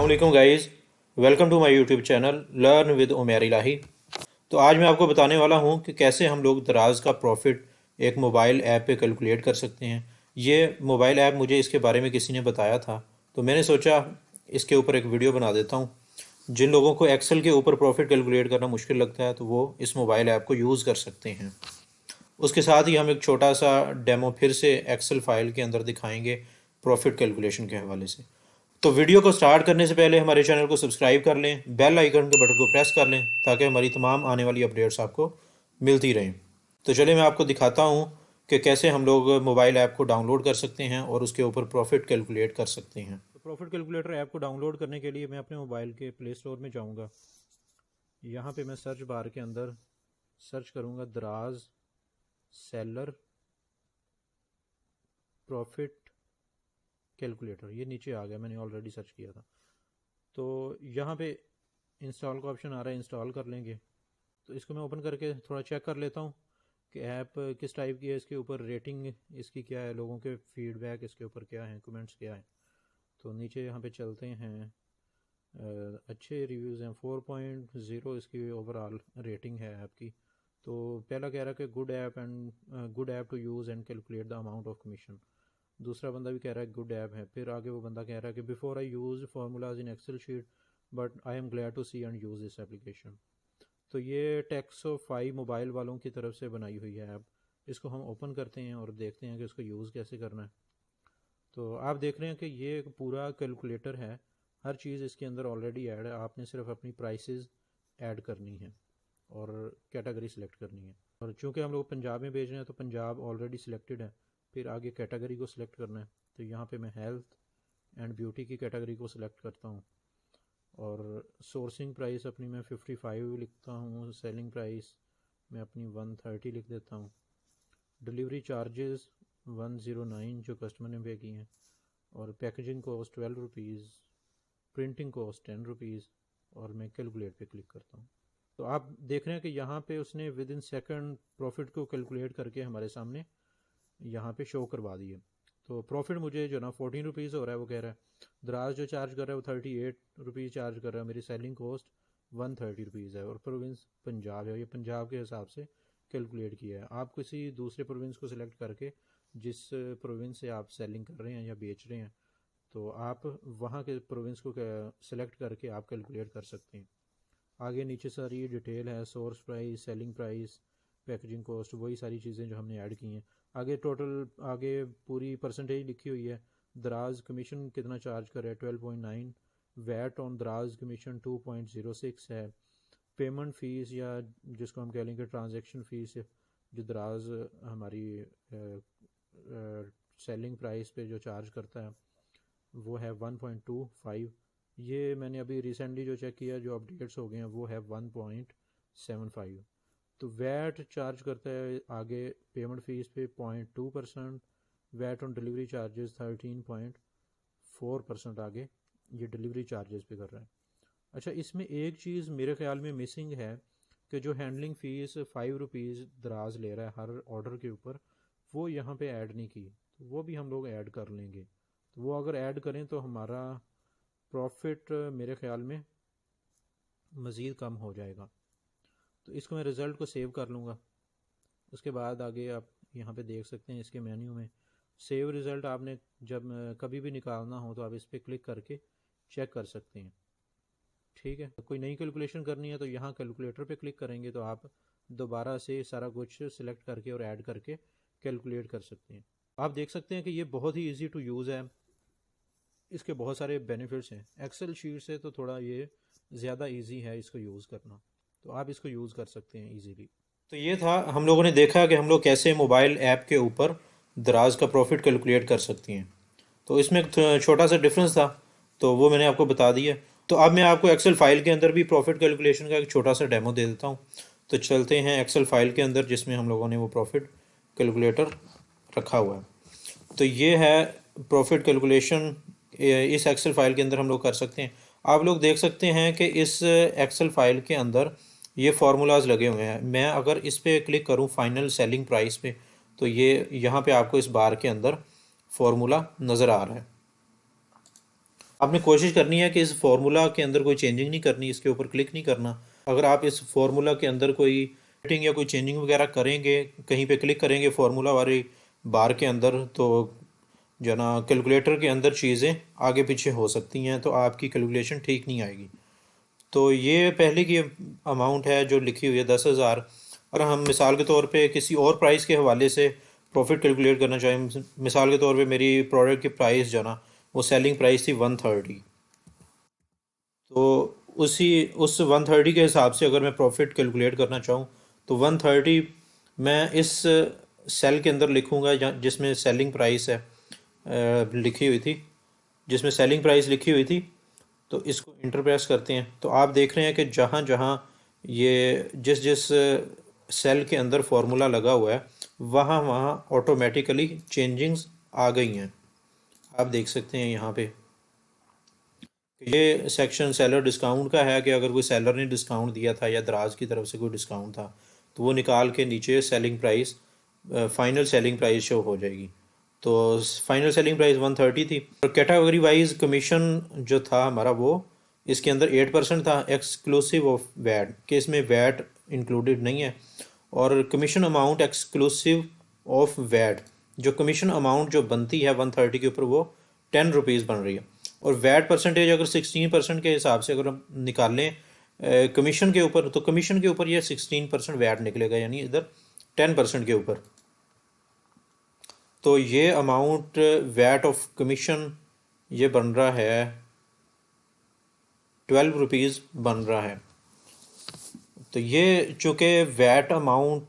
अस्सलाम guys, welcome to my YouTube channel learn with Umair Ilahi. तो आज मैं आपको बताने वाला हूं कि कैसे हम लोग दराज का प्रॉफिट एक मोबाइल ऐप पे कैलकुलेट कर सकते हैं। ये मोबाइल ऐप मुझे इसके बारे में किसी ने बताया था, तो मैंने सोचा इसके ऊपर एक वीडियो बना देता हूं। जिन लोगों को एक्सेल के ऊपर प्रॉफिट कैलकुलेट करना मुश्किल लगता है तो वो इस मोबाइल ऐप को यूज़ कर सकते हैं। उसके साथ ही हम एक छोटा सा डेमो फिर से एक्सेल फाइल के अंदर दिखाएंगे प्रॉफिट कैलकुलेशन के हवाले से। तो वीडियो को स्टार्ट करने से पहले हमारे चैनल को सब्सक्राइब कर लें, बेल आइकन के बटन को प्रेस कर लें ताकि हमारी तमाम आने वाली अपडेट्स आपको मिलती रहें। तो चलिए मैं आपको दिखाता हूँ कि कैसे हम लोग मोबाइल ऐप को डाउनलोड कर सकते हैं और उसके ऊपर प्रॉफिट कैलकुलेट कर सकते हैं। तो प्रॉफिट कैलकुलेटर ऐप को डाउनलोड करने के लिए मैं अपने मोबाइल के प्ले स्टोर में जाऊँगा। यहाँ पे मैं सर्च बार के अंदर सर्च करूँगा दराज सेलर प्रॉफिट कैलकुलेटर। ये नीचे आ गया, मैंने ऑलरेडी सर्च किया था। तो यहाँ पे इंस्टॉल का ऑप्शन आ रहा है, इंस्टॉल कर लेंगे। तो इसको मैं ओपन करके थोड़ा चेक कर लेता हूँ कि ऐप किस टाइप की है, इसके ऊपर रेटिंग इसकी क्या है, लोगों के फीडबैक इसके ऊपर क्या है, कमेंट्स क्या है। तो नीचे यहाँ पे चलते हैं। अच्छे रिव्यूज़ हैं, 4.0 इसकी ओवरऑल रेटिंग है ऐप की। तो पहला कह रहा है कि good app to use and calculate the amount of commission. दूसरा बंदा भी कह रहा है गुड ऐप है। फिर आगे वो बंदा कह रहा है कि before I use formulas in Excel sheet but I am glad to see and use this application. तो ये टेक्सोफाई मोबाइल वालों की तरफ से बनाई हुई है ऐप। इसको हम ओपन करते हैं और देखते हैं कि इसको यूज़ कैसे करना है। तो आप देख रहे हैं कि ये एक पूरा कैलकुलेटर है, हर चीज़ इसके अंदर ऑलरेडी ऐड है। आपने सिर्फ अपनी प्राइसेस ऐड करनी है और कैटेगरी सिलेक्ट करनी है। और चूंकि हम लोग पंजाब में भेज रहे हैं तो पंजाब ऑलरेडी सिलेक्टेड है। फिर आगे कैटेगरी को सिलेक्ट करना है। तो यहाँ पे मैं हेल्थ एंड ब्यूटी की कैटेगरी को सिलेक्ट करता हूँ और सोर्सिंग प्राइस अपनी मैं 55 लिखता हूँ। सेलिंग प्राइस मैं अपनी 130 लिख देता हूँ। डिलीवरी चार्जेस 109 जो कस्टमर ने पे की हैं, और packaging cost 12 rupees, printing cost 10 rupees, और मैं कैलकुलेट पे क्लिक करता हूँ। तो आप देख रहे हैं कि यहाँ पे उसने विद इन सेकंड प्रॉफिट को कैलकुलेट करके हमारे सामने यहाँ पे शो करवा दिए। तो प्रॉफिट मुझे जो ना 14 रुपीज़ हो रहा है, वो कह रहा है। दराज जो चार्ज कर रहा है वो 38 रुपीज़ चार्ज कर रहा है। मेरी सेलिंग कॉस्ट 130 रुपीज़ है और प्रोविंस पंजाब है। ये पंजाब के हिसाब से कैलकुलेट किया है। आप किसी दूसरे प्रोविंस को सिलेक्ट करके जिस प्रोविंस से आप सेलिंग कर रहे हैं या बेच रहे हैं, तो आप वहाँ के प्रोविंस को सिलेक्ट करके आप कैलकुलेट कर सकते हैं। आगे नीचे सारी डिटेल है, source price, selling price, packaging cost, वही सारी चीज़ें जो हमने ऐड की हैं। आगे टोटल आगे पूरी परसेंटेज लिखी हुई है। दराज कमीशन कितना चार्ज कर रहा है, 12.9। वैट ऑन दराज कमीशन 2.06 है। पेमेंट फ़ीस या जिसको हम कह लेंगे ट्रांजैक्शन फ़ीस जो दराज हमारी सेलिंग प्राइस पे जो चार्ज करता है वो है 1.25। ये मैंने अभी रिसेंटली जो चेक किया, जो अपडेट्स हो गए हैं, वो है 1.75। तो वैट चार्ज करता है आगे पेमेंट फ़ीस पे 0.2%। वैट ऑन डिलीवरी चार्जेस 13.4% आगे ये डिलीवरी चार्जेस पे कर रहा है। अच्छा, इसमें एक चीज़ मेरे ख्याल में मिसिंग है कि जो हैंडलिंग फ़ीस 5 रुपीज़ दराज ले रहा है हर ऑर्डर के ऊपर, वो यहाँ पे ऐड नहीं की। तो वो भी हम लोग ऐड कर लेंगे। तो वो अगर ऐड करें तो हमारा प्रॉफिट मेरे ख्याल में मज़ीद कम हो जाएगा। तो इसको मैं रिज़ल्ट को सेव कर लूँगा। उसके बाद आगे आप यहाँ पे देख सकते हैं इसके मेन्यू में सेव रिज़ल्ट। आपने जब कभी भी निकालना हो तो आप इस पर क्लिक करके चेक कर सकते हैं। ठीक है, कोई नई कैलकुलेशन करनी है तो यहाँ कैलकुलेटर पे क्लिक करेंगे तो आप दोबारा से सारा कुछ सिलेक्ट करके और ऐड करके कैलकुलेट कर सकते हैं। आप देख सकते हैं कि ये बहुत ही ईजी टू यूज़ है। इसके बहुत सारे बेनिफिट्स हैं। एक्सेल शीट से तो थोड़ा ये ज़्यादा इजी है इसको यूज़ करना, तो आप इसको यूज़ कर सकते हैं इजीली। तो ये था, हम लोगों ने देखा कि हम लोग कैसे मोबाइल ऐप के ऊपर दराज का प्रॉफिट कैलकुलेट कर सकती हैं। तो इसमें एक छोटा सा डिफरेंस था, तो वो मैंने आपको बता दिया। तो अब मैं आपको एक्सेल फाइल के अंदर भी प्रॉफिट कैलकुलेशन का एक छोटा सा डेमो दे देता हूँ। तो चलते हैं एक्सेल फाइल के अंदर जिसमें हम लोगों ने वो प्रॉफिट कैलकुलेटर रखा हुआ है। तो ये है प्रॉफिट कैलकुलेशन। इस एक्सेल फाइल के अंदर हम लोग कर सकते हैं। आप लोग देख सकते हैं कि इस एक्सेल फाइल के अंदर ये फार्मूलाज लगे हुए हैं। मैं अगर इस पर क्लिक करूं फाइनल सेलिंग प्राइस पे, तो ये यहाँ पे आपको इस बार के अंदर फार्मूला नज़र आ रहा है। आपने कोशिश करनी है कि इस फार्मूला के अंदर कोई चेंजिंग नहीं करनी, इसके ऊपर क्लिक नहीं करना। अगर आप इस फार्मूला के अंदर कोई सेटिंग या कोई चेंजिंग वगैरह करेंगे, कहीं पे क्लिक करेंगे फार्मूला वाली बार के अंदर, तो जो ना कैलकुलेटर के अंदर चीज़ें आगे पीछे हो सकती हैं, तो आपकी कैलकुलेशन ठीक नहीं आएगी। तो ये पहले की अमाउंट है जो लिखी हुई है 10,000। और हम मिसाल के तौर पे किसी और प्राइस के हवाले से प्रॉफिट कैलकुलेट करना चाहें, मिसाल के तौर पे मेरी प्रोडक्ट की प्राइस जो ना वो सेलिंग प्राइस थी 130। तो उस 130 के हिसाब से अगर मैं प्रॉफिट कैलकुलेट करना चाहूँ, तो 130 मैं इस सेल के अंदर लिखूँगा जिसमें सेलिंग प्राइस है लिखी हुई थी, जिसमें सेलिंग प्राइस लिखी हुई थी। तो इसको इंटर प्रेस करते हैं, तो आप देख रहे हैं कि जहाँ जहाँ ये जिस जिस सेल के अंदर फार्मूला लगा हुआ है वहाँ वहाँ ऑटोमेटिकली चेंजिंग्स आ गई हैं। आप देख सकते हैं यहाँ पे ये सेक्शन सेलर डिस्काउंट का है कि अगर कोई सेलर ने डिस्काउंट दिया था या दराज की तरफ से कोई डिस्काउंट था, तो वो निकाल के नीचे selling price, final selling price show हो जाएगी। तो फाइनल सेलिंग प्राइस 130 थी। और कैटेगरी वाइज कमीशन जो था हमारा, वो इसके अंदर 8% था एक्सक्लूसिव ऑफ वैट, कि इसमें वैट इंक्लूडेड नहीं है। और commission amount exclusive of VAT, जो कमीशन अमाउंट जो बनती है 130 के ऊपर, वो 10 रुपीज़ बन रही है। और वैट परसेंटेज अगर 16% के हिसाब से अगर हम निकालें कमीशन के ऊपर, तो कमीशन के ऊपर ये 16% वैट निकलेगा, यानी इधर 10% के ऊपर। तो ये अमाउंट वैट ऑफ कमीशन ये बन रहा है 12 रुपीज़ बन रहा है। तो ये चूँकि वैट अमाउंट,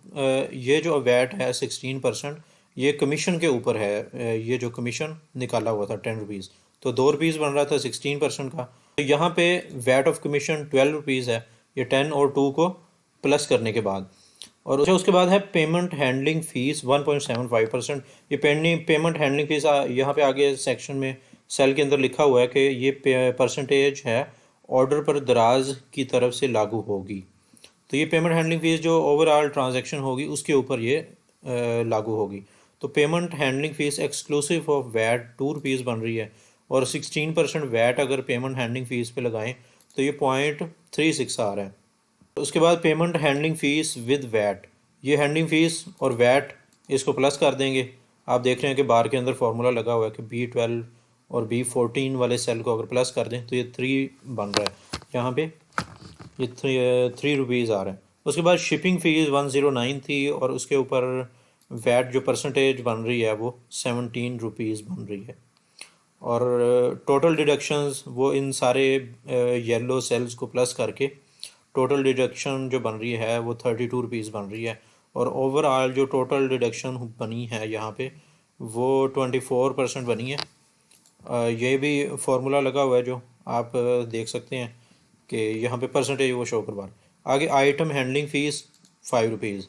ये जो वैट है 16%, ये कमीशन के ऊपर है। ये जो कमीशन निकाला हुआ था 10 रुपीज़, तो 2 रुपीज़ बन रहा था 16% का। तो यहाँ पे वैट ऑफ कमीशन 12 रुपीज़ है, ये 10 और 2 को प्लस करने के बाद। और उसके बाद है पेमेंट हैंडलिंग फ़ीस 1.75%। ये पेमेंट हैंडलिंग फ़ीस यहाँ पे आगे सेक्शन में सेल के अंदर लिखा हुआ है कि ये परसेंटेज है ऑर्डर पर दराज की तरफ से लागू होगी। तो ये पेमेंट हैंडलिंग फ़ीस जो ओवरऑल ट्रांजैक्शन होगी उसके ऊपर ये लागू होगी। तो payment handling fee exclusive of VAT 2 rupees बन रही है, और 16% वैट अगर पेमेंट हैंडलिंग फ़ीस पे लगाएं तो ये 0.36 आ रहा है। उसके बाद payment handling fee with VAT, ये हैंडलिंग फ़ीस और वैट इसको प्लस कर देंगे। आप देख रहे हैं कि बार के अंदर फार्मूला लगा हुआ है कि B12 और B14 वाले सेल को अगर प्लस कर दें तो ये 3 बन रहा है, यहाँ पे ये 3 रुपीज़ आ रहा है। उसके बाद शिपिंग फ़ीस 109 थी, और उसके ऊपर वैट जो परसेंटेज बन रही है वो 17 रुपीज़ बन रही है। और टोटल डिडक्शंस वो इन सारे येलो सेल्स को प्लस करके टोटल डिडक्शन जो बन रही है वो 32 रुपीज़ बन रही है। और ओवरऑल जो टोटल डिडक्शन बनी है यहाँ पे वो 24% बनी है। ये भी फार्मूला लगा हुआ है जो आप देख सकते हैं कि यहाँ पे परसेंटेज वो शो करवा रहा है। आगे आइटम हैंडलिंग फ़ीस 5 रुपीज़,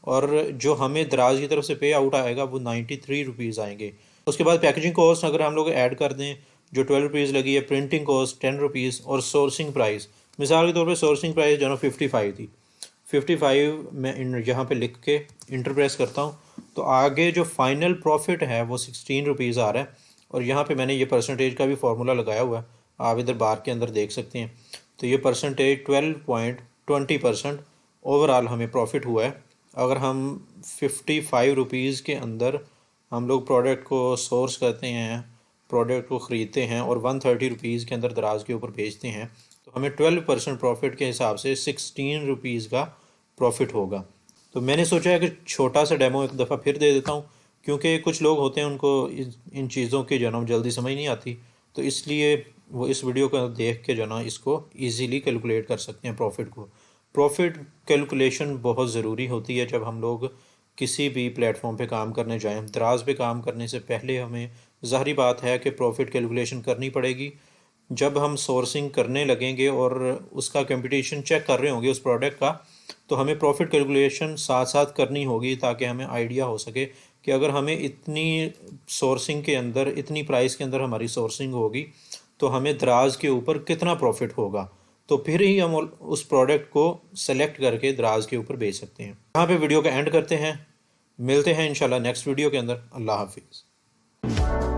और जो हमें दराज की तरफ से पे आउट आएगा वो 93 रुपीज़ आएंगे। उसके बाद पैकेजिंग कॉस्ट अगर हम लोग ऐड कर दें जो 12 रुपीज़ लगी है, प्रिंटिंग कॉस्ट 10 रुपीज़, और सोर्सिंग प्राइस मिसाल के तौर पे सोर्सिंग प्राइस जो ना 55 थी, 55 मैं यहाँ पे लिख के इंटर प्रेस करता हूँ, तो आगे जो फाइनल प्रॉफिट है वो 16 रुपीज़ आ रहा है। और यहाँ पे मैंने ये परसेंटेज का भी फार्मूला लगाया हुआ है, आप इधर बार के अंदर देख सकते हैं। तो ये परसेंटेज 12.20% ओवरऑल हमें प्रॉफिट हुआ है। अगर हम 55 रुपीज़ के अंदर हम लोग प्रोडक्ट को सोर्स करते हैं, प्रोडक्ट को ख़रीदते हैं, और 130 रुपीज़ के अंदर दराज के ऊपर बेचते हैं, तो हमें 12% प्रॉफिट के हिसाब से 16 रुपीज़ का प्रॉफिट होगा। तो मैंने सोचा है कि छोटा सा डेमो एक दफ़ा फिर दे देता हूँ, क्योंकि कुछ लोग होते हैं उनको इन चीज़ों की जो ना जल्दी समझ नहीं आती, तो इसलिए वो इस वीडियो को देख के जो ना इसको ईज़िली कैलकुलेट कर सकते हैं प्रॉफिट को। प्रॉफिट कैलकुलेशन बहुत ज़रूरी होती है जब हम लोग किसी भी प्लेटफॉर्म पे काम करने जाएं। दराज पे काम करने से पहले हमें ज़ाहिरी बात है कि प्रॉफिट कैलकुलेशन करनी पड़ेगी। जब हम सोर्सिंग करने लगेंगे और उसका कंपटीशन चेक कर रहे होंगे उस प्रोडक्ट का, तो हमें प्रॉफिट कैलकुलेशन साथ साथ करनी होगी, ताकि हमें आइडिया हो सके कि अगर हमें इतनी सोर्सिंग के अंदर, इतनी प्राइस के अंदर हमारी सोर्सिंग होगी तो हमें दराज के ऊपर कितना प्रॉफिट होगा, तो फिर ही हम उस प्रोडक्ट को सेलेक्ट करके दराज के ऊपर बेच सकते हैं। यहाँ पे वीडियो का एंड करते हैं, मिलते हैं इंशाल्लाह नेक्स्ट वीडियो के अंदर। अल्लाह हाफिज़।